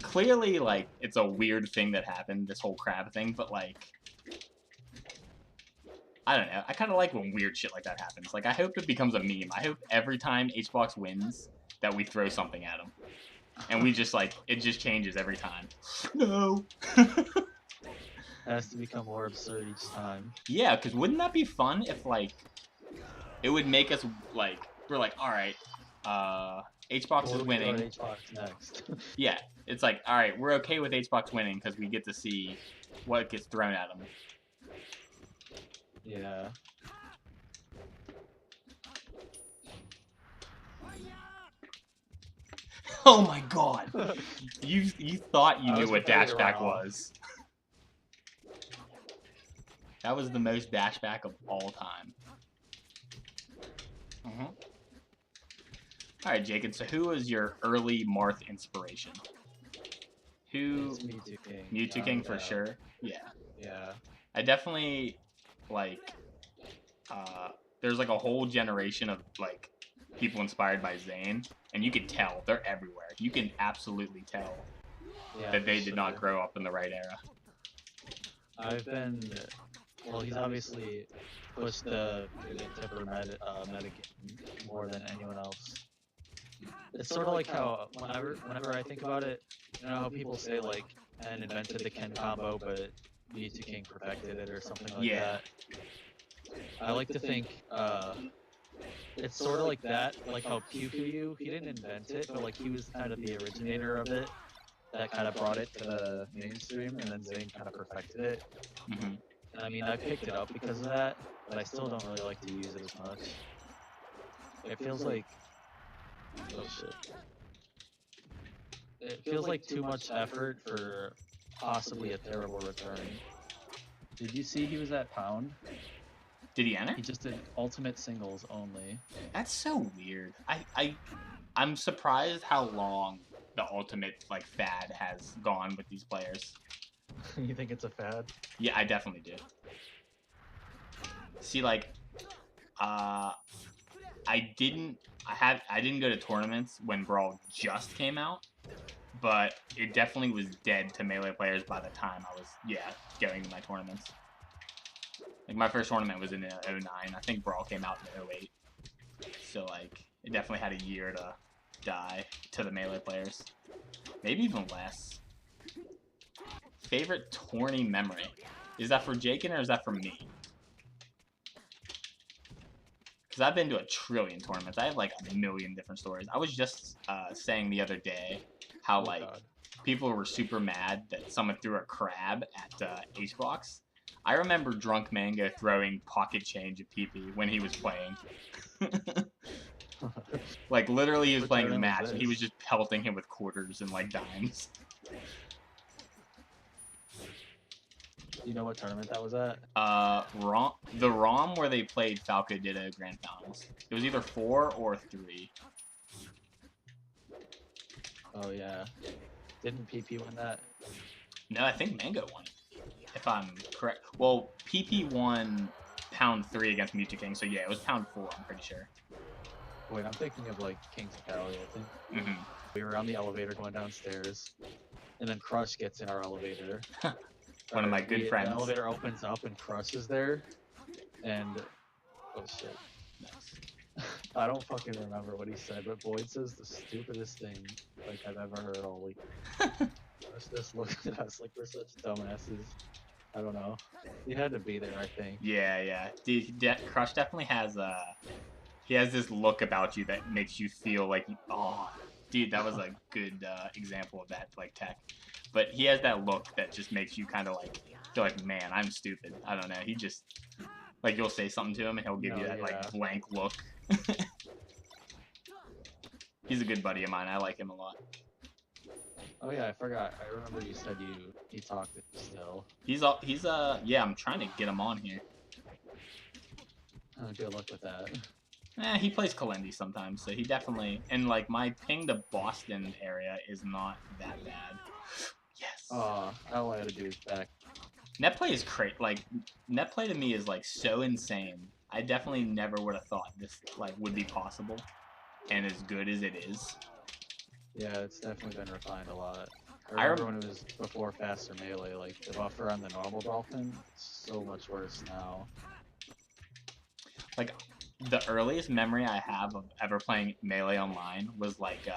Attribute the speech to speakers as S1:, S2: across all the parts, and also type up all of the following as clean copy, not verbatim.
S1: clearly, like, it's a weird thing that happened, this whole crab thing, but, like, I don't know. I kind of like when weird shit like that happens. Like, I hope it becomes a meme. I hope every time HBox wins that we throw something at him. And we just, like, it just changes every time. No!
S2: It has to become more absurd each time.
S1: Yeah, because wouldn't that be fun if, like, it would make us, like, we're like, alright, HBox is winning.
S2: HBox next.
S1: Yeah, it's like, alright, we're okay with HBox winning because we get to see what gets thrown at him.
S2: Yeah.
S1: Oh my god! you thought you knew what
S2: prepared to
S1: dashback
S2: run off.
S1: was. That was the most dashback of all time. Alright, Jacob, so who was your early Marth inspiration? Who?
S2: Mew2king.
S1: Mew2king for sure. Yeah.
S2: Yeah.
S1: I definitely, like, there's like a whole generation of, like, people inspired by Zane, and you can tell, they're everywhere. You can absolutely tell that they did not grow up in the right era.
S2: Well, he's obviously pushed the tipper meta more than anyone else. It's sort of like how, whenever I think about it, you know how people say, like, and invented the Ken combo, but Mew2king perfected it or something like that. I like to think, it's sort of like that, like how Pew, he didn't invent it, but like he was kind of the originator of it, that kind of brought it to the mainstream, and then Zane kind of perfected it. And I mean, I picked it up because of that, but I still don't really like to use it as much. It feels like, oh shit. It feels like too much effort for possibly a terrible return. Did you see he was at Pound?
S1: Did he enter?
S2: He just did ultimate singles only.
S1: That's so weird. I'm surprised how long the ultimate, like, fad has gone with these players.
S2: You think it's a fad?
S1: Yeah, I definitely do. See, like, I didn't go to tournaments when Brawl just came out, but it definitely was dead to Melee players by the time I was, going to my tournaments. Like, my first tournament was in 09. I think Brawl came out in 08. So, like, it definitely had a year to die to the Melee players. Maybe even less. Favorite tourney memory? Is that for Jaken or is that for me? Because I've been to a trillion tournaments. I have, like, a million different stories. I was just saying the other day how, people were super mad that someone threw a crab at HBox. I remember Drunk Mango throwing pocket change at PP when he was playing. Like, literally, he was playing a match, and he was just pelting him with quarters and, like, dimes.
S2: You know what tournament that was at?
S1: The ROM where they played Falco Ditto Grand Finals. It was either 4 or 3.
S2: Oh, yeah. Didn't PP win that?
S1: No, I think Mango won it, if I'm correct. Well, PP won Pound 3 against Mew2king, so yeah, it was Pound 4, I'm pretty sure.
S2: Wait, I'm thinking of, like, Kings of Carroll, I think. We were on the elevator going downstairs, and then Crush gets in our elevator.
S1: One of my good friends.
S2: The elevator opens up and Crush is there, and oh shit. I don't fucking remember what he said, but Boyd says the stupidest thing like I've ever heard all week. Crush just looked at us like we're such dumbasses. I don't know. He had to be there, I think.
S1: Yeah. Dude, Crush definitely has he has this look about you that makes you feel like, oh, dude, that was a good example of that, like, tech. But he has that look that just makes you kind of, like, feel like, man, I'm stupid. I don't know. He just, like, you'll say something to him and he'll give you that, like, blank look. He's a good buddy of mine. I like him a lot.
S2: Oh yeah, I forgot. I remember you said he talked still.
S1: Yeah, I'm trying to get him on here.
S2: Oh, good luck with that.
S1: He plays Kalendi sometimes, so he definitely, and, like, my ping to Boston area is not that bad. Yes.
S2: All I had to do is back.
S1: Netplay is crazy. Like, netplay to me is, like, so insane. I definitely never would have thought this, like, would be possible, and as good as it is.
S2: Yeah, it's definitely been refined a lot. I remember when it was before faster melee, like the buffer on the normal dolphin, it's so much worse now.
S1: Like, the earliest memory I have of ever playing Melee Online was like,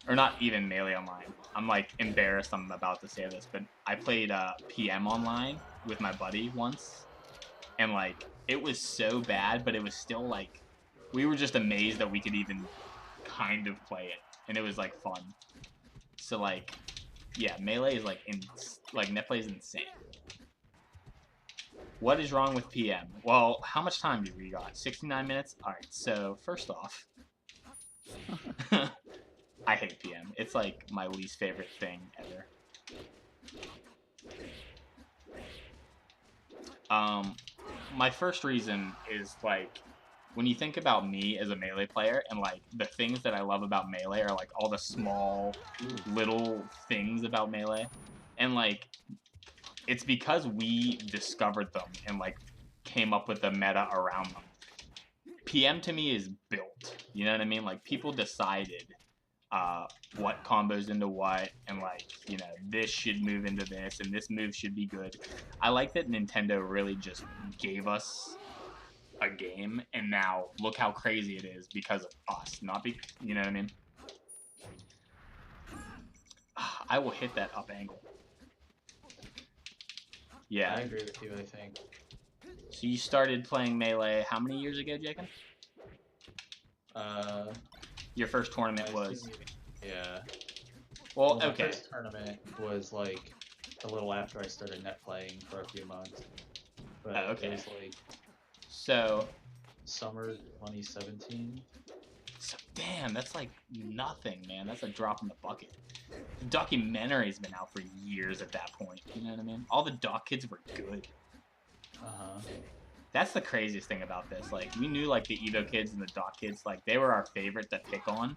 S1: or not even Melee Online. I'm like embarrassed I'm about to say this, but I played PM Online with my buddy once, and like, it was so bad, but it was still like, we were just amazed that we could even kind of play it, and it was like fun. So like, yeah, Melee is like, net play is insane. What is wrong with PM? Well, how much time do we got? 69 minutes? Alright, so first off, I hate PM. It's like my least favorite thing ever. My first reason is like, when you think about me as a Melee player, and like the things that I love about Melee are like all the small little things about Melee, and like, it's because we discovered them and like came up with the meta around them. PM to me is built, you know what I mean? Like, people decided what combos into what, and like, you know, this should move into this, and this move should be good. I like that Nintendo really just gave us a game, and now look how crazy it is because of us, not you know what I mean? I will hit that up angle. Yeah.
S2: I agree with you, I think.
S1: So you started playing Melee how many years ago, Jaken? Your first tournament was...
S2: Yeah.
S1: Well,
S2: My
S1: okay.
S2: first tournament was like a little after I started net playing for a few months. But
S1: okay.
S2: It was like...
S1: So...
S2: Summer 2017.
S1: So, damn, that's like nothing, man. That's a drop in the bucket. The documentary's been out for years at that point. You know what I mean? All the doc kids were good. That's the craziest thing about this. Like, we knew like the Evo kids and the doc kids, like they were our favorite to pick on,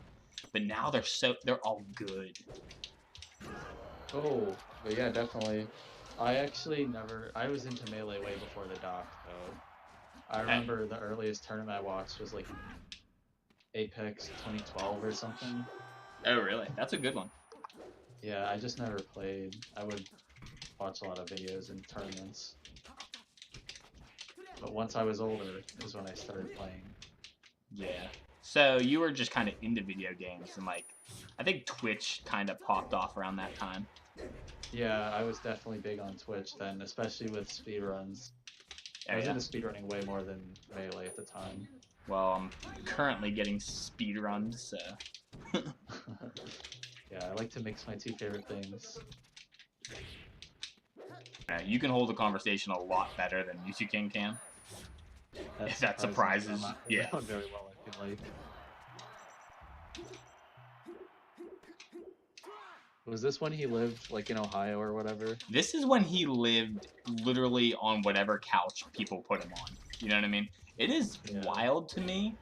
S1: but now they're all good.
S2: Oh, but yeah, definitely. I actually I was into Melee way before the doc, though. I remember the earliest tournament I watched was like Apex 2012 or something.
S1: Oh, really? That's a good one.
S2: Yeah, I just never played. I would watch a lot of videos and tournaments. But once I was older is when I started playing.
S1: Yeah. So you were just kind of into video games, and like, I think Twitch kind of popped off around that time.
S2: Yeah, I was definitely big on Twitch then, especially with speedruns. I was into speedrunning way more than Melee at the time.
S1: Well, I'm currently getting speedruns, so...
S2: Yeah, I like to mix my two favorite things.
S1: You can hold a conversation a lot better than Mew2king can. If that surprises, yeah.
S2: Very well, I feel like. Was this when he lived like in Ohio or whatever?
S1: This is when he lived literally on whatever couch people put him on. You know what I mean? It is wild to me.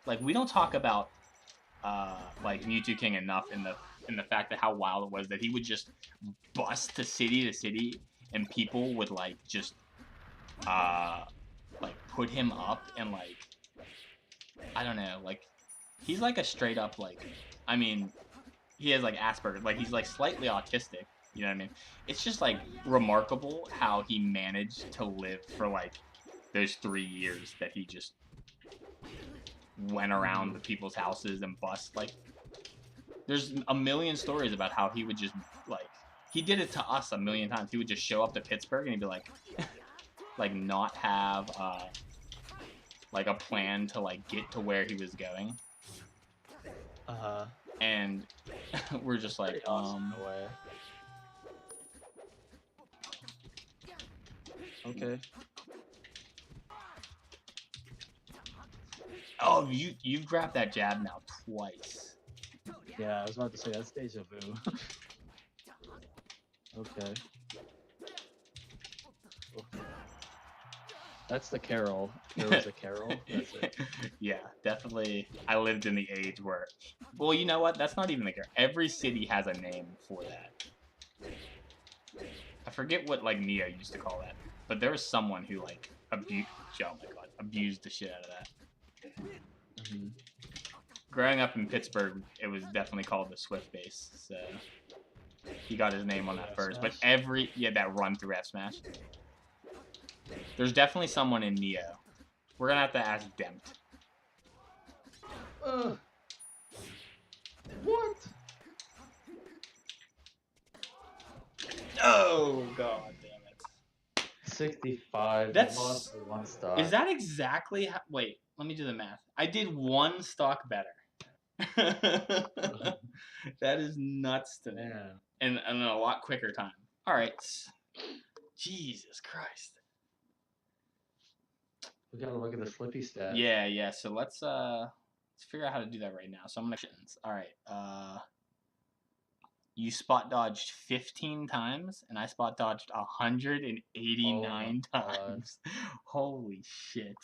S1: Like, we don't talk about like Mew2king enough in the fact that how wild it was that he would just bust to city, and people would like just like put him up, and like, I don't know, like, he's like a straight up, like, I mean, he has like Asperger's, like he's like slightly autistic, you know what I mean? It's just like remarkable how he managed to live for like those 3 years that he just went around the people's houses and bust. Like, there's a million stories about how he would just, like, he did it to us a million times. He would just show up to Pittsburgh and he'd be like, like, not have like a plan to like get to where he was going. And we're just like,
S2: Okay.
S1: Oh, you've grabbed that jab now twice.
S2: Yeah, I was about to say that's deja vu. Okay. That's the Carroll. There was a Carroll. That's it.
S1: Yeah, definitely. I lived in the age where, well, you know what? That's not even the Carroll. Every city has a name for that. I forget what like Neo used to call that, but there was someone who like abused the shit out of that. Growing up in Pittsburgh, it was definitely called the Swift base. So he got his name on that
S2: F
S1: first. But
S2: smash?
S1: that run through F smash. There's definitely someone in Neo. We're gonna have to ask Dempt.
S2: What?
S1: Oh god damn it.
S2: 65.
S1: That's
S2: Lost for 1 stock.
S1: Is that exactly how, wait, let me do the math. I did 1 stock better. That is nuts to me.
S2: Man.
S1: And in a lot quicker time. Alright. Jesus Christ.
S2: We gotta look at the Flippy stat.
S1: Yeah, so let's figure out how to do that right now. So I'm gonna alright, you spot dodged 15 times, and I spot dodged 189 times. Holy shit.